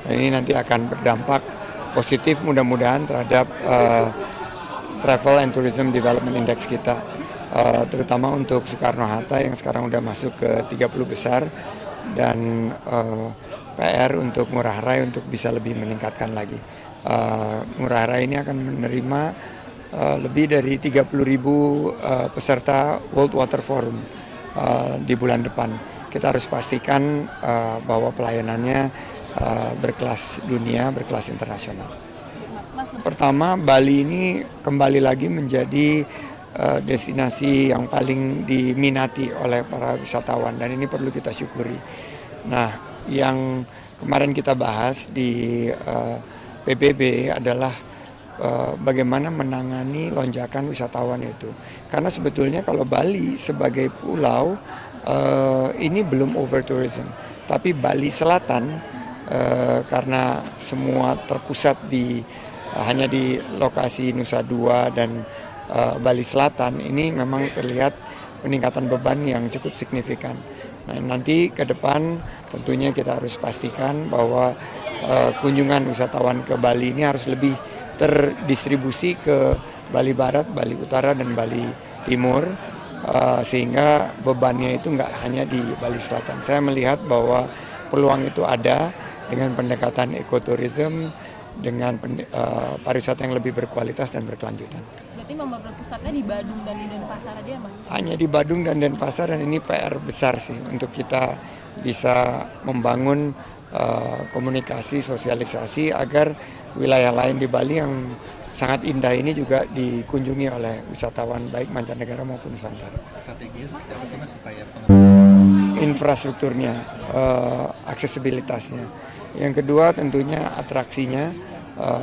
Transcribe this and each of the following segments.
Dan ini nanti akan berdampak positif mudah-mudahan terhadap Travel and Tourism Development Index kita, terutama untuk Soekarno-Hatta yang sekarang udah masuk ke 30 besar, dan PR untuk Ngurah Rai untuk bisa lebih meningkatkan lagi. Ngurah Rai ini akan menerima lebih dari 30.000 peserta World Water Forum di bulan depan. Kita harus pastikan bahwa pelayanannya berkelas dunia, berkelas internasional. Pertama, Bali ini kembali lagi menjadi destinasi yang paling diminati oleh para wisatawan, dan ini perlu kita syukuri. Nah, yang kemarin kita bahas di PBB adalah bagaimana menangani lonjakan wisatawan itu. Karena sebetulnya kalau Bali sebagai pulau ini belum over tourism, tapi Bali Selatan karena semua terpusat hanya di lokasi Nusa Dua dan Bali Selatan, ini memang terlihat peningkatan beban yang cukup signifikan. Nah, nanti ke depan tentunya kita harus pastikan bahwa kunjungan wisatawan ke Bali ini harus lebih terdistribusi ke Bali Barat, Bali Utara, dan Bali Timur, sehingga bebannya itu nggak hanya di Bali Selatan. Saya melihat bahwa peluang itu ada dengan pendekatan ekoturism, dengan pariwisata yang lebih berkualitas dan berkelanjutan. Berarti memang pusatnya di Badung dan di Denpasar aja ya, Mas? Hanya di Badung dan Denpasar, dan ini PR besar sih untuk kita bisa membangun komunikasi, sosialisasi agar wilayah lain di Bali yang sangat indah ini juga dikunjungi oleh wisatawan baik mancanegara maupun Nusantara. Strateginya seperti apa sih, Mas, supaya infrastrukturnya, aksesibilitasnya. Yang kedua tentunya atraksinya,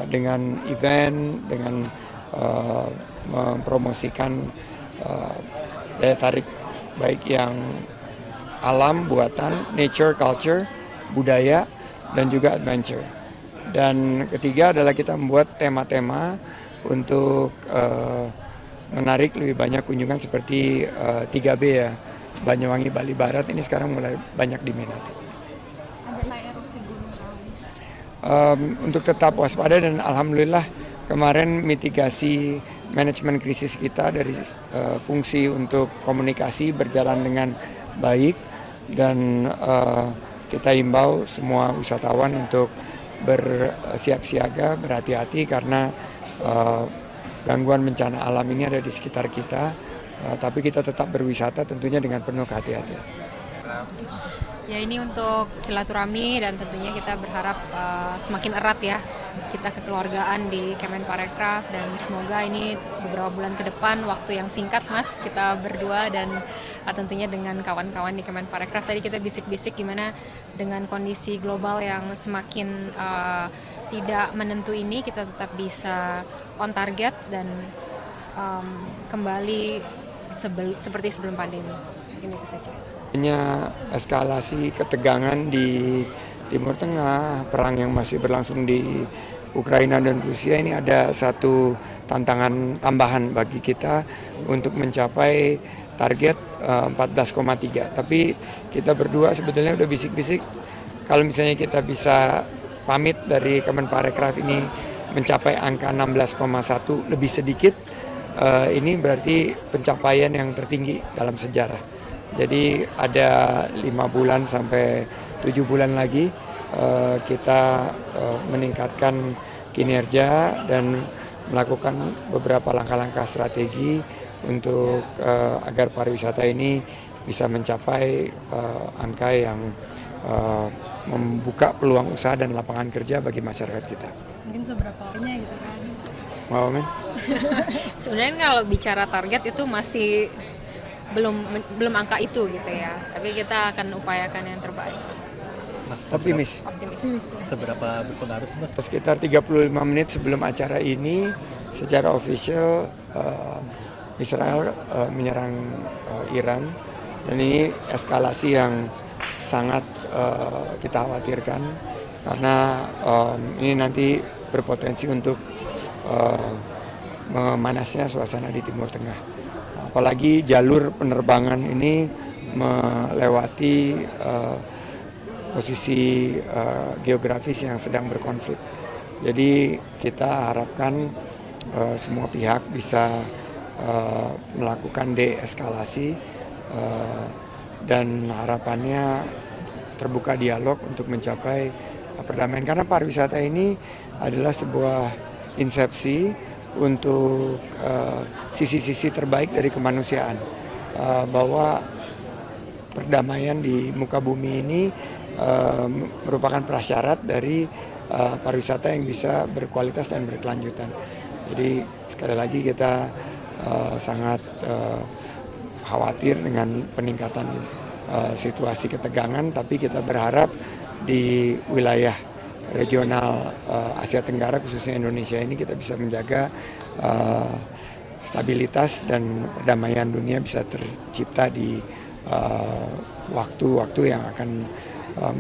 dengan event, dengan mempromosikan daya tarik baik yang alam buatan, nature, culture, budaya, dan juga adventure. Dan ketiga adalah kita membuat tema-tema untuk menarik lebih banyak kunjungan seperti 3B ya, Banyuwangi Bali Barat ini sekarang mulai banyak diminati. Untuk tetap waspada, dan alhamdulillah kemarin mitigasi manajemen krisis kita dari fungsi untuk komunikasi berjalan dengan baik, dan kita himbau semua wisatawan untuk bersiap siaga, berhati-hati karena gangguan bencana alam ini ada di sekitar kita, tapi kita tetap berwisata tentunya dengan penuh kehati-hatian. Ya, ini untuk silaturahmi, dan tentunya kita berharap semakin erat ya kita kekeluargaan di Kemenparekraf, dan semoga ini beberapa bulan ke depan, waktu yang singkat Mas, kita berdua dan tentunya dengan kawan-kawan di Kemenparekraf. Tadi kita bisik-bisik gimana dengan kondisi global yang semakin tidak menentu ini, kita tetap bisa on target dan kembali seperti sebelum pandemi. Mungkin itu saja. Eskalasi ketegangan di Timur Tengah, perang yang masih berlangsung di Ukraina dan Rusia, ini ada satu tantangan tambahan bagi kita untuk mencapai target 14,3. Tapi kita berdua sebetulnya udah bisik-bisik, kalau misalnya kita bisa pamit dari Kemenparekraf ini mencapai angka 16,1 lebih sedikit, ini berarti pencapaian yang tertinggi dalam sejarah. Jadi ada 5 bulan sampai 7 bulan lagi kita meningkatkan kinerja dan melakukan beberapa langkah-langkah strategi untuk agar pariwisata ini bisa mencapai angka yang membuka peluang usaha dan lapangan kerja bagi masyarakat kita. Mungkin seberapa banyak gitu kan? Mau men? Sebenarnya kalau bicara target itu masih belum angka itu gitu ya, tapi kita akan upayakan yang terbaik. Mas, Optimis. Seberapa berpengaruh sih, Mas? Sekitar 35 menit sebelum acara ini, secara official Israel menyerang Iran, dan ini eskalasi yang sangat kita khawatirkan karena ini nanti berpotensi untuk memanasnya suasana di Timur Tengah. Apalagi jalur penerbangan ini melewati posisi geografis yang sedang berkonflik. Jadi kita harapkan semua pihak bisa melakukan deeskalasi dan harapannya terbuka dialog untuk mencapai perdamaian. Karena pariwisata ini adalah sebuah insepsi untuk sisi-sisi terbaik dari kemanusiaan, bahwa perdamaian di muka bumi ini merupakan prasyarat dari pariwisata yang bisa berkualitas dan berkelanjutan. Jadi sekali lagi kita sangat khawatir dengan peningkatan situasi ketegangan, tapi kita berharap di wilayah regional Asia Tenggara khususnya Indonesia ini kita bisa menjaga stabilitas dan perdamaian dunia bisa tercipta di waktu-waktu yang akan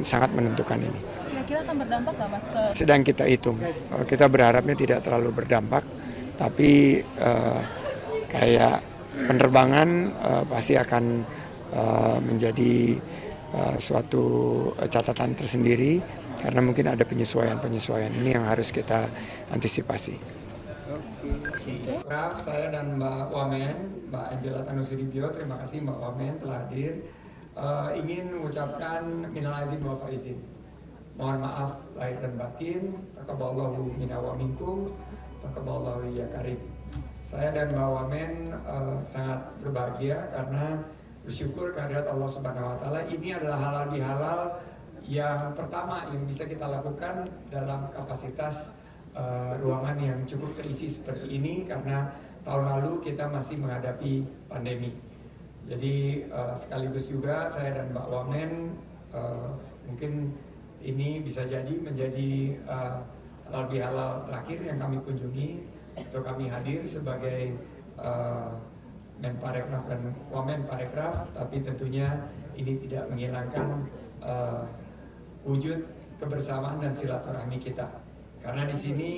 sangat menentukan ini. Kira-kira akan berdampak nggak Mas ke... Sedang kita hitung, kita berharapnya tidak terlalu berdampak, tapi kayak penerbangan pasti akan menjadi suatu catatan tersendiri karena mungkin ada penyesuaian ini yang harus kita antisipasi. Saya dan Mbak Wamen, Mbak Angela Tanusudibyo, terima kasih Mbak Wamen telah hadir. Ingin mengucapkan minal aizin wal faizin. Mohon maaf lahir dan batin. Taqabbalallahu minna wa minkum. Taqabbalallahu ya karim. Saya dan Mbak Wamen sangat berbahagia karena bersyukur kehadirat Allah Subhanahu wa taala. Ini adalah halal bihalal yang pertama yang bisa kita lakukan dalam kapasitas ruangan yang cukup terisi seperti ini karena tahun lalu kita masih menghadapi pandemi. Jadi sekaligus juga saya dan Mbak Wamen mungkin ini bisa jadi menjadi halal bihalal terakhir yang kami kunjungi atau kami hadir sebagai Menparekraf dan Wamen Parekraf, tapi tentunya ini tidak menghilangkan wujud kebersamaan dan silaturahmi kita. Karena di sini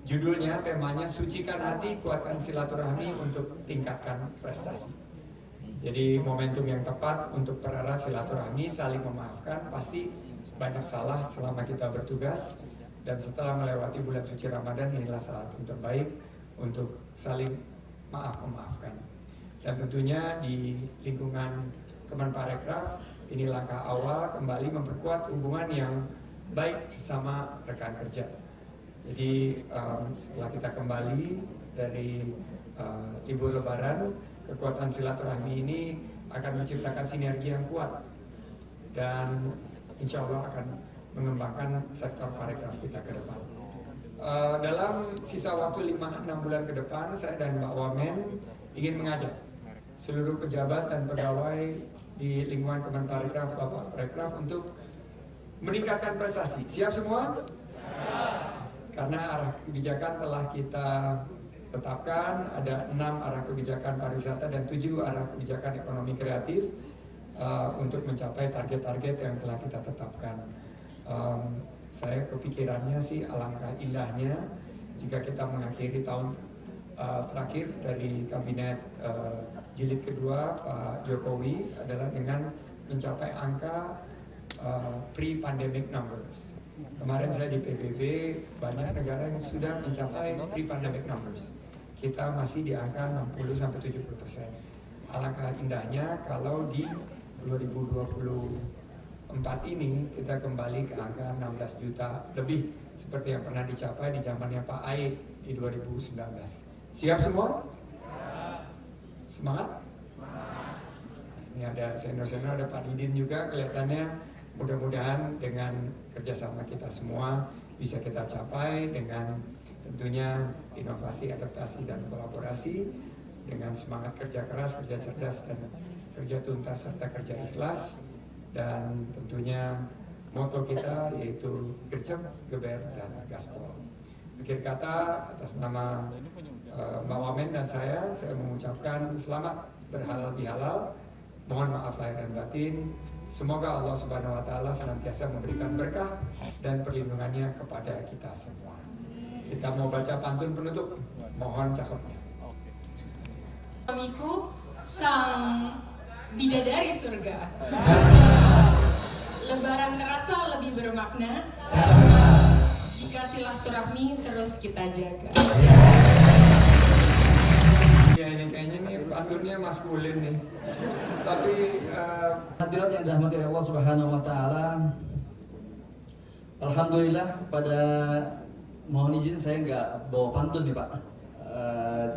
judulnya, temanya sucikan hati, kuatkan silaturahmi untuk tingkatkan prestasi. Jadi momentum yang tepat untuk pererat silaturahmi, saling memaafkan. Pasti banyak salah selama kita bertugas, dan setelah melewati bulan suci Ramadan inilah saat yang terbaik untuk saling memaafkan. Dan tentunya di lingkungan Kemenparekraf ini langkah awal kembali memperkuat hubungan yang baik sesama rekan kerja. Jadi setelah kita kembali dari libur Lebaran, kekuatan silaturahmi ini akan menciptakan sinergi yang kuat dan insya Allah akan mengembangkan sektor parekraf kita ke depan. Dalam sisa waktu 5-6 bulan ke depan, saya dan Mbak Wamen ingin mengajak seluruh pejabat dan pegawai di lingkungan Kemenparekraf, Bapak Parekraf untuk meningkatkan prestasi. Siap semua? Karena arah kebijakan telah kita tetapkan, ada 6 arah kebijakan pariwisata dan 7 arah kebijakan ekonomi kreatif untuk mencapai target-target yang telah kita tetapkan. Saya kepikirannya sih alangkah indahnya jika kita mengakhiri tahun terakhir dari kabinet jilid kedua Pak Jokowi adalah dengan mencapai angka pre-pandemic numbers. Kemarin saya di PBB, banyak negara yang sudah mencapai pre-pandemic numbers. Kita masih di angka 60-70%. Alangkah indahnya kalau di 2024 ini kita kembali ke angka 16 juta lebih seperti yang pernah dicapai di zamannya Pak Aik di 2019. Siap semua? Semangat? Ini ada senior-senior, ada Pak Didin juga kelihatannya. Mudah-mudahan dengan kerjasama kita semua bisa kita capai dengan tentunya inovasi, adaptasi, dan kolaborasi dengan semangat kerja keras, kerja cerdas, dan kerja tuntas serta kerja ikhlas. Dan tentunya moto kita yaitu gercep, geber, dan gaspol. Akhir kata, atas nama Mbak Wamen dan saya mengucapkan selamat berhalal bihalal. Mohon maaf lahir dan batin. Semoga Allah Subhanahu wa taala senantiasa memberikan berkah dan perlindungannya kepada kita semua. Kita mau baca pantun penutup. Mohon cakepnya. Suamiku sang bidadari surga. Lebaran terasa lebih bermakna jika silaturahmi terus kita jaga. Ya ini kayaknya nih aturnya maskulin nih. Tapi hadirat yang dirahmati Allah Subhanahu wa taala. Alhamdulillah, pada mohon izin saya nggak bawa pantun nih Pak.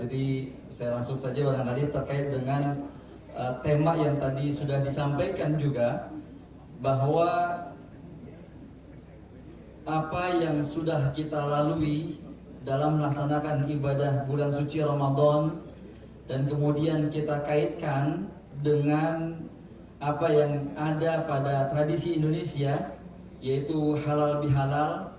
Jadi saya langsung saja barangkali terkait dengan tema yang tadi sudah disampaikan juga, bahwa apa yang sudah kita lalui dalam melaksanakan ibadah bulan suci Ramadan dan kemudian kita kaitkan dengan apa yang ada pada tradisi Indonesia, yaitu halal bihalal.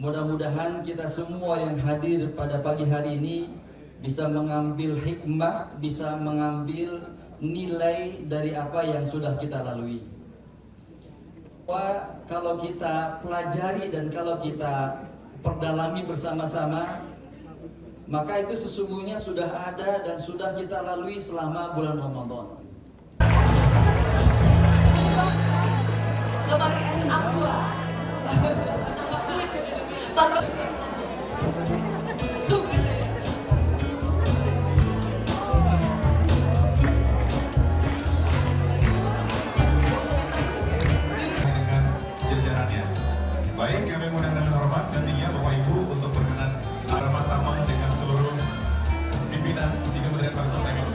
Mudah-mudahan kita semua yang hadir pada pagi hari ini bisa mengambil hikmah, bisa mengambil nilai dari apa yang sudah kita lalui. Wah, kalau kita pelajari dan kalau kita perdalami bersama-sama, maka itu sesungguhnya sudah ada dan sudah kita lalui selama bulan Ramadan. Lo pakai es aqua. Baik, kami mengundang dengan hormat nantinya Bapak Ibu untuk berkenan arah tamang dengan seluruh pimpinan di Kementerian Pariwisata Ekonomi